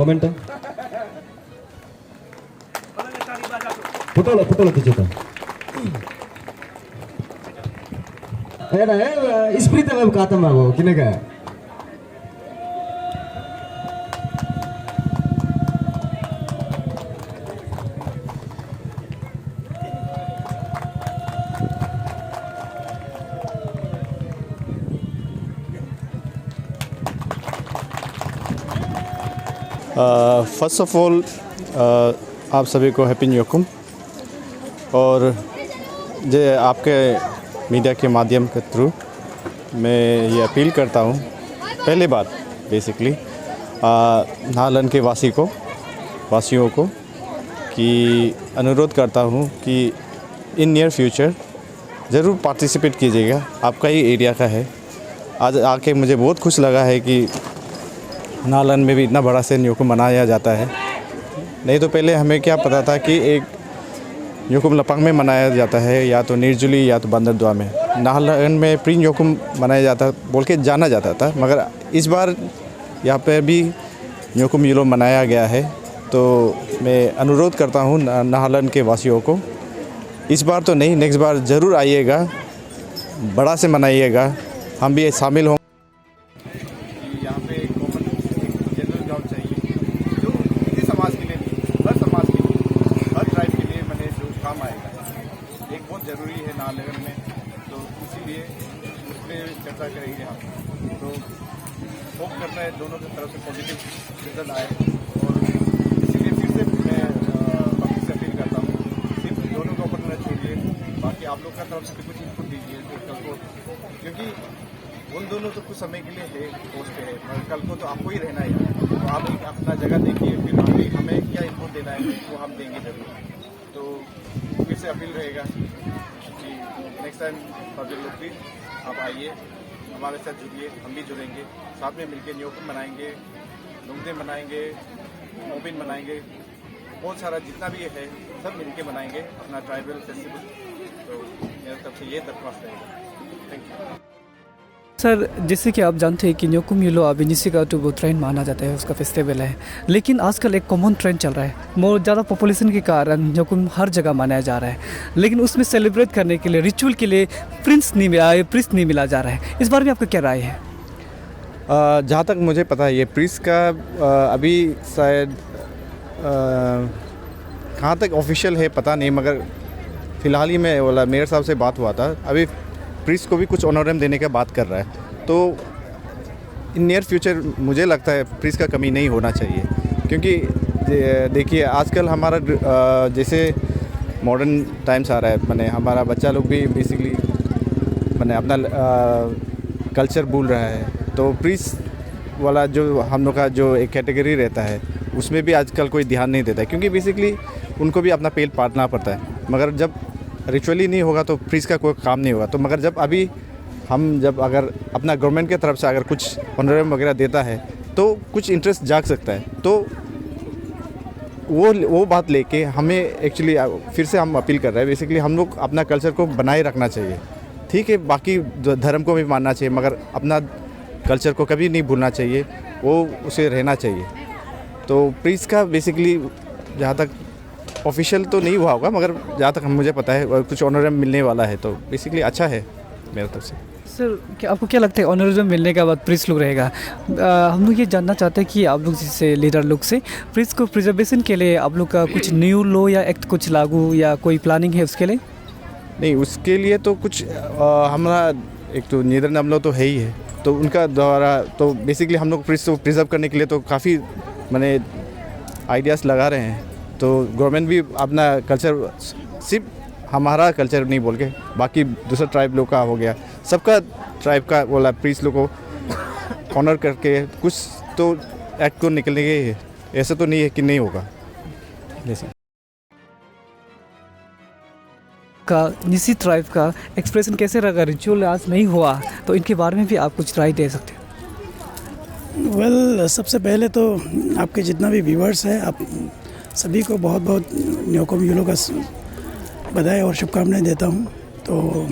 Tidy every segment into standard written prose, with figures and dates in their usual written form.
Moment Putola तुझे spirit kata mau kini ka first of all आप सभी को हैप्पी न्यू ईयर और जे आपके मीडिया के माध्यम के थ्रू मैं ये अपील करता हूँ। पहले बात बेसिकली नाहलन के वासियों को कि अनुरोध करता हूँ कि इन नियर फ्यूचर ज़रूर पार्टिसिपेट कीजिएगा। आपका ही एरिया का है। आज आके मुझे बहुत खुश लगा है कि नाहलन में भी इतना बड़ा से न्यूकुम मनाया जाता है। नहीं तो पहले हमें क्या पता था कि एक न्यूकुम लपांग में मनाया जाता है, या तो निर्जुली या तो बंदरदुआ में। नाहलन में प्री न्यूकुम मनाया जाता बोल के जाना जाता था, मगर इस बार यहाँ पर भी न्यूकुम यूलो मनाया गया है। तो मैं अनुरोध करता हूँ नाहलन के वासियों को, इस बार तो नहीं, नेक्स्ट बार ज़रूर आइएगा, बड़ा से मनाइएगा, हम भी शामिल हों। एक बहुत ज़रूरी है नाहलन में, तो इसीलिए उस पर चर्चा करेंगे हम। तो होप करता है दोनों की तरफ से पॉजिटिव रिजल्ट आए, और इसीलिए फिर से मैं पब्लिक से अपील करता हूँ, सिर्फ दोनों को ऊपर न छोड़िए, बाकी आप लोग का तरफ से कुछ इनपुट दीजिए कल को, क्योंकि उन दोनों तो कुछ समय के लिए है पोस्ट पे है, मगर कल को तो आपको ही रहना है। तो आप अपना जगह देखिए, फिर आगे हमें क्या इनपुट देना है वो हम देंगे जरूर। तो फिर से अपील रहेगा कि नेक्स्ट टाइम पब्लिक लोग प्लीज आप आइए, हमारे साथ जुड़िए, हम भी जुड़ेंगे, साथ में मिलकर न्यूकुम मनाएंगे, लुंगदे मनाएंगे, मोबिन मनाएंगे, बहुत सारा जितना भी है सब मिलके मनाएंगे अपना ट्राइबल फेस्टिवल। तो मेरी तरफ से ये दरख्वास्त रहेगा। Thank you sir. जैसे कि आप जानते हैं कि न्यूकुम यूलो अबिनिसी का तो ट्रेंड माना जाता है, उसका फेस्टिवल है, लेकिन आजकल एक कॉमन ट्रेंड चल रहा है, बहुत ज़्यादा पॉपुलेशन के कारण न्यूकुम हर जगह मनाया जा रहा है, लेकिन उसमें सेलिब्रेट करने के लिए, रिचुअल के लिए प्रिंस नहीं मिला जा रहा है। इस बारे में आपका क्या राय है? जहाँ तक मुझे पता है ये प्रीस का अभी शायद कहाँ तक ऑफिशियल है पता नहीं, मगर फ़िलहाल ही मैं बोला मेयर साहब से बात हुआ था, अभी प्रीस को भी कुछ ऑनोरम देने का बात कर रहा है। तो इन नियर फ्यूचर मुझे लगता है प्रीस का कमी नहीं होना चाहिए, क्योंकि देखिए आजकल हमारा जैसे मॉडर्न टाइम्स आ रहा है, मैंने हमारा बच्चा लोग भी बेसिकली मैंने अपना कल्चर भूल रहा है। तो प्रीस वाला जो हम लोग का जो एक कैटेगरी रहता है उसमें भी आजकल कोई ध्यान नहीं देता है, क्योंकि बेसिकली उनको भी अपना पेट पालना पड़ता है। मगर जब रिचुअली नहीं होगा तो प्रीस का कोई काम नहीं होगा। तो मगर जब अभी जब अगर अपना गवर्नमेंट की तरफ से अगर कुछ ऑनरम वगैरह देता है तो कुछ इंटरेस्ट जाग सकता है। तो वो बात लेके हमें एक्चुअली फिर से हम अपील कर रहे हैं, बेसिकली हम लोग अपना कल्चर को बनाए रखना चाहिए। ठीक है, बाकी धर्म को भी मानना चाहिए, मगर अपना कल्चर को कभी नहीं भूलना चाहिए, वो उसे रहना चाहिए। तो प्रीस का बेसिकली जहाँ तक ऑफिशियल तो नहीं हुआ होगा, मगर जहाँ तक मुझे पता है कुछ ऑनरम मिलने वाला है, तो बेसिकली अच्छा है मेरे तरफ से। सर क्या आपको क्या लगता है ऑनरिज्म मिलने के बाद प्रीस लोग रहेगा? हम लोग ये जानना चाहते हैं कि आप लोग जैसे लीडर लोग से प्रीस को प्रिजर्वेशन के लिए आप लोग का कुछ न्यू लॉ या एक्ट कुछ लागू या कोई प्लानिंग है उसके लिए? नहीं, उसके लिए तो कुछ हमारा एक तो नीदर अमलो तो है ही है, तो उनका द्वारा तो बेसिकली हम लोग प्रीस को प्रिजर्व करने के लिए तो काफ़ी मैंने आइडियाज़ लगा रहे हैं। तो गवर्नमेंट भी अपना कल्चर, सिर्फ हमारा कल्चर नहीं बोल के बाकी दूसरा ट्राइब लोग का हो गया, सबका ट्राइब का बोला प्रीस लोग को ऑनर करके कुछ तो एक्ट को निकलने के, ऐसा तो नहीं है कि नहीं होगा। जैसे का निसी ट्राइब का एक्सप्रेशन कैसे रहा? रिचुअल आज नहीं हुआ तो इनके बारे में भी आप कुछ राय दे सकते हैं? वेल, सबसे पहले तो आपके जितना भी व्यूअर्स है, आप सभी को बहुत बहुत न्यूकुम यूलो का बधाई और शुभकामनाएं देता हूं। तो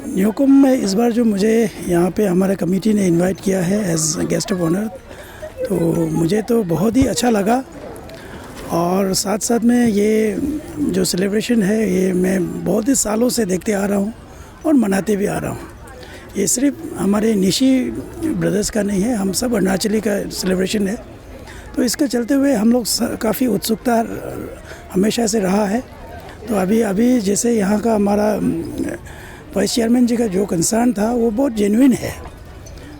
न्यूकुम में इस बार जो मुझे यहाँ पे हमारे कमेटी ने इनवाइट किया है एज गेस्ट ऑफ ऑनर, तो मुझे तो बहुत ही अच्छा लगा। और साथ साथ में ये जो सेलिब्रेशन है ये मैं बहुत ही सालों से देखते आ रहा हूँ और मनाते भी आ रहा हूँ। ये सिर्फ हमारे निशी ब्रदर्स का नहीं है, हम सब अरुणाचली का सेलिब्रेशन है। तो इसका चलते हुए हम लोग काफ़ी उत्सुकता हमेशा से रहा है। तो अभी जैसे यहाँ का हमारा वाइस चेयरमैन जी का जो कंसर्न था वो बहुत जेन्युइन है।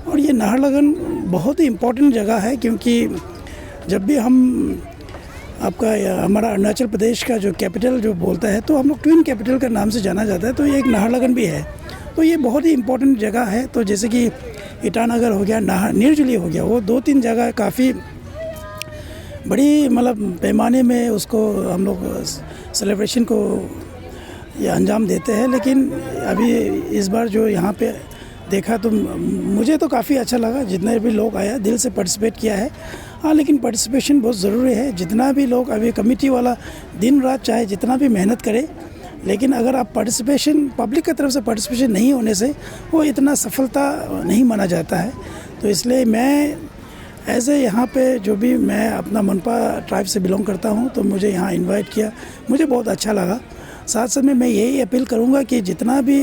और ये नाहरलगुन बहुत ही इम्पोर्टेंट जगह है, क्योंकि जब भी हम आपका हमारा अरुणाचल प्रदेश का जो कैपिटल जो बोलता है तो हम लोग ट्विन कैपिटल का नाम से जाना जाता है, तो ये एक नाहरलगुन भी है। तो ये बहुत ही इम्पोर्टेंट जगह है। तो जैसे कि ईटानगर हो गया, निरजुली हो गया, वो 2-3 जगह काफ़ी बड़ी मतलब पैमाने में उसको हम लोग सेलिब्रेशन को ये अंजाम देते हैं। लेकिन अभी इस बार जो यहाँ पे देखा तो मुझे तो काफ़ी अच्छा लगा। जितने भी लोग आया दिल से पार्टिसिपेट किया है। हाँ, लेकिन पार्टिसिपेशन बहुत ज़रूरी है। जितना भी लोग अभी कमेटी वाला दिन रात चाहे जितना भी मेहनत करे, लेकिन अगर आप पार्टिसिपेशन पब्लिक की तरफ से पार्टिसिपेशन नहीं होने से वो इतना सफलता नहीं माना जाता है। तो इसलिए मैं ऐसे यहाँ पे जो भी मैं अपना मनपा ट्राइब से बिलोंग करता हूँ, तो मुझे यहाँ इनवाइट किया, मुझे बहुत अच्छा लगा। साथ साथ में मैं यही अपील करूँगा कि जितना भी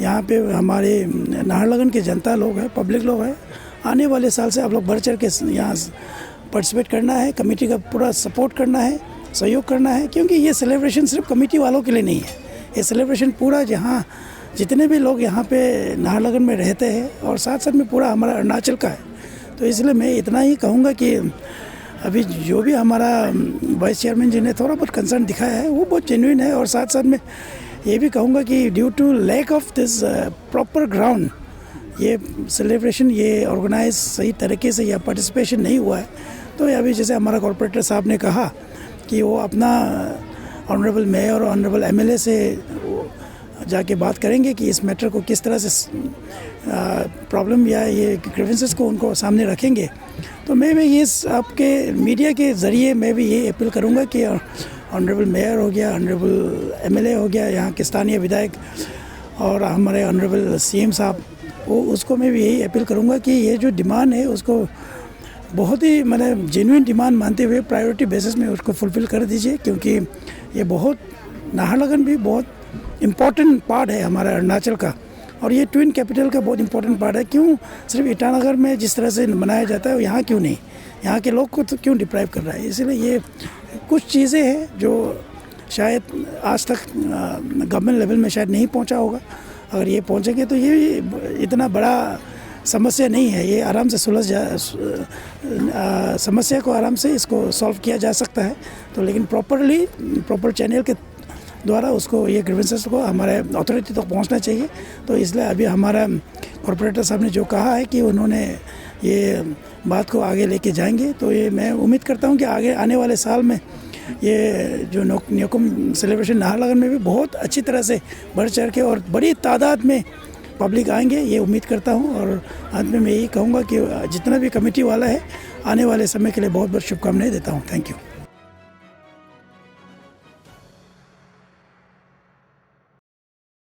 यहाँ पे हमारे नाहरलगुन के जनता लोग हैं, पब्लिक लोग हैं, आने वाले साल से आप लोग बढ़ चढ़ के यहाँ पार्टिसिपेट करना है, कमेटी का पूरा सपोर्ट करना है, सहयोग करना है। क्योंकि ये सेलिब्रेशन सिर्फ कमेटी वालों के लिए नहीं है, ये सेलिब्रेशन पूरा जहाँ जितने भी लोग यहाँ पे नाहरलगुन में रहते हैं और साथ साथ में पूरा हमारा अरुणाचल का है। तो इसलिए मैं इतना ही कहूँगा कि अभी जो भी हमारा वाइस चेयरमैन जी ने थोड़ा बहुत कंसर्न दिखाया है वो बहुत जेन्युइन है। और साथ साथ में ये भी कहूँगा कि due to lack of this proper ground ये सेलिब्रेशन ये ऑर्गेनाइज सही तरीके से या पार्टिसिपेशन नहीं हुआ है। तो अभी जैसे हमारा कॉर्पोरेटर साहब ने कहा कि वो अपना ऑनरेबल मेयर और ऑनरेबल एमएलए से जाके बात करेंगे कि इस मैटर को किस तरह से प्रॉब्लम या ये ग्रीवेंसेस को उनको सामने रखेंगे। तो मैं भी ये आपके मीडिया के ज़रिए मैं भी ये अपील करूँगा कि ऑनरेबल मेयर हो गया, ऑनरेबल एमएलए हो गया, यहाँ के स्थानीय विधायक और हमारे ऑनरेबल सीएम साहब, वो उसको मैं भी यही अपील करूँगा कि ये जो डिमांड है उसको बहुत ही मतलब जेन्युइन डिमांड मानते हुए प्रायोरिटी बेसिस में उसको फुलफ़िल कर दीजिए। क्योंकि ये बहुत नाहरलगुन भी बहुत इम्पोर्टेंट पार्ट है हमारा अरुणाचल का, और ये ट्विन कैपिटल का बहुत इंपॉर्टेंट पार्ट है। क्यों सिर्फ ईटानगर में जिस तरह से मनाया जाता है यहाँ क्यों नहीं, यहाँ के लोग को तो क्यों डिप्राइव कर रहा है। इसलिए ये कुछ चीज़ें हैं जो शायद आज तक गवर्नमेंट लेवल में शायद नहीं पहुँचा होगा। अगर ये पहुँचेंगे तो ये इतना बड़ा समस्या नहीं है, ये आराम से समस्या को आराम से इसको सॉल्व किया जा सकता है। तो लेकिन प्रॉपर चैनल के द्वारा उसको ये ग्रीवेंसेस को हमारे अथॉरिटी तक पहुंचना चाहिए। तो इसलिए अभी हमारा कॉर्पोरेटर साहब ने जो कहा है कि उन्होंने ये बात को आगे लेके जाएंगे, तो ये मैं उम्मीद करता हूं कि आगे आने वाले साल में ये जो न्योकुम सेलिब्रेशन नाहरलगुन में भी बहुत अच्छी तरह से बढ़ चढ़ के और बड़ी तादाद में पब्लिक आएंगे, ये उम्मीद करता हूं। और अंत में मैं यही कहूँगा कि जितना भी कमेटी वाला है आने वाले समय के लिए बहुत बहुत शुभकामनाएं देता हूँ। Thank you.